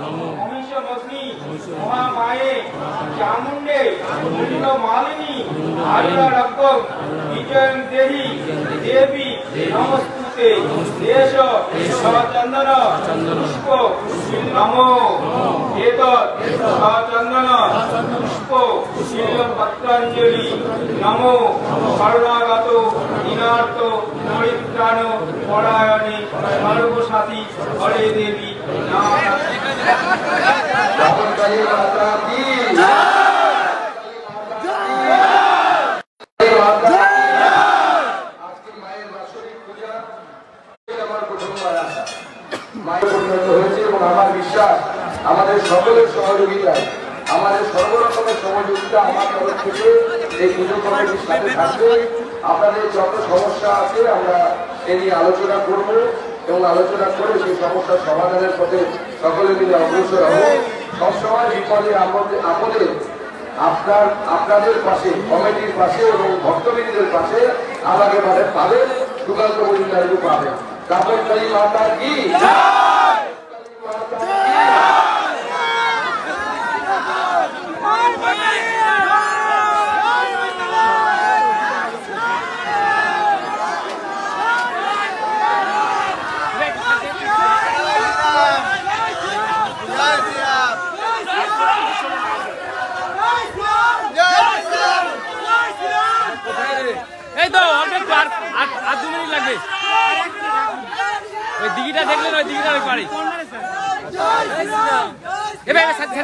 মহিষমগ্নি মহামায়ে চামুণ্ডে মালিনী আর্যারক্ষ বিজয়ং দেহি দেবী নমস্তুতে দেশ সচন্দন পুষ্প নমো এতৎ সচন্দন পুষ্প শিলপত্রাঞ্জলি নমো শরণাগত দীনার্ত পরিত্রাণ পরায়ণে সর্বসাথী হরে দেবী আমার বিশ্বাস আমাদের সকলের সহযোগিতায় আমাদের সর্বরকমের সহযোগিতা আমার তরফ থেকে এই পুজো কমিটির সাথে থাকবে। আপনাদের যত সমস্যা আছে আমরা এ নিয়ে আলোচনা করব এবং আলোচনা করে সেই সমস্যার সমাধানের পথে সকলে মিলে অগ্রসর হব। সবসময় বিপদে আপদে আপনাদের পাশে কমিটির পাশে এবং ভক্তবৃন্দের পাশে আমাকে পাবেন, সুকান্ত মজুমদারকে পাবেন। কাপড় কালী মাতা কি এই তো আর 2 মিনিট লাগবে। ওই দিঘিটা দেখলেন, ওই দিঘিটা ওই পারি এবার সাথে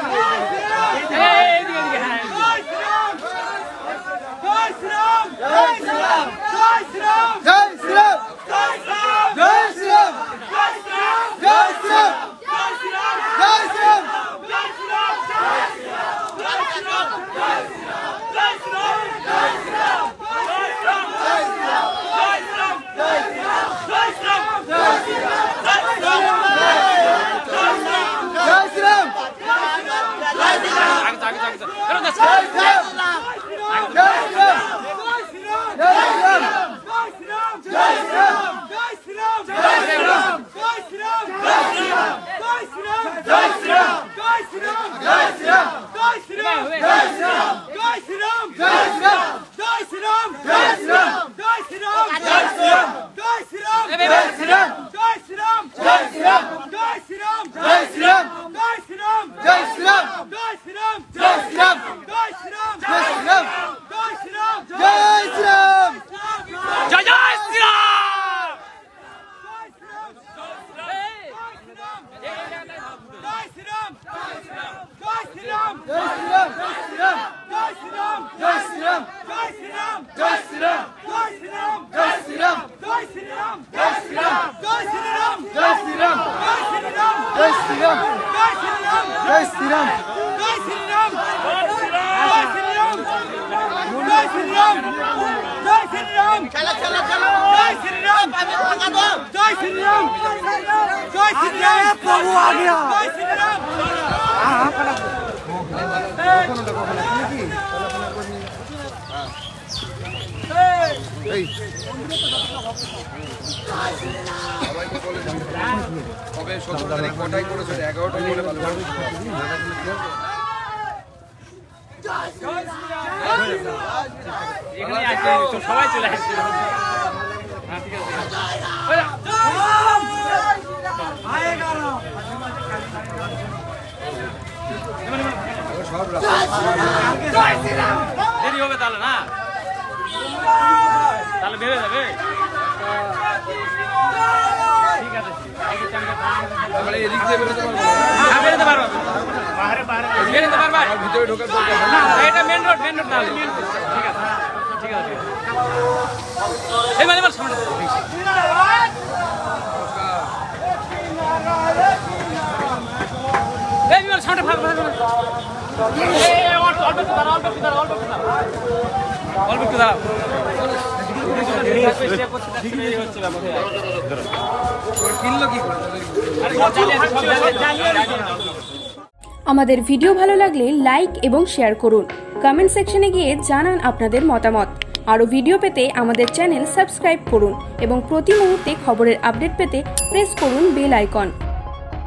সবাই চলে আসছে। দেরি হবে তাহলে না, তাহলে বেড়ে যাবে। ঠিক আছে, বেরোতে পারবো, বেরোতে পারবা ভিতরে ঢোকার না, এটা মেন রোড তাহলে ঠিক আছে, ঠিক আছে। এই মানে সামনে সামনে ভাগ ভাগ অল্প একটু দাঁড়া, অল্প একটু দাঁড়া। আমাদের ভিডিও ভালো লাগলে লাইক এবং শেয়ার করুন। কমেন্ট সেকশনে গিয়ে জানান আপনাদের মতামত। আরও ভিডিও পেতে আমাদের চ্যানেল সাবস্ক্রাইব করুন এবং প্রতি মুহূর্তে খবরের আপডেট পেতে প্রেস করুন বেল আইকন।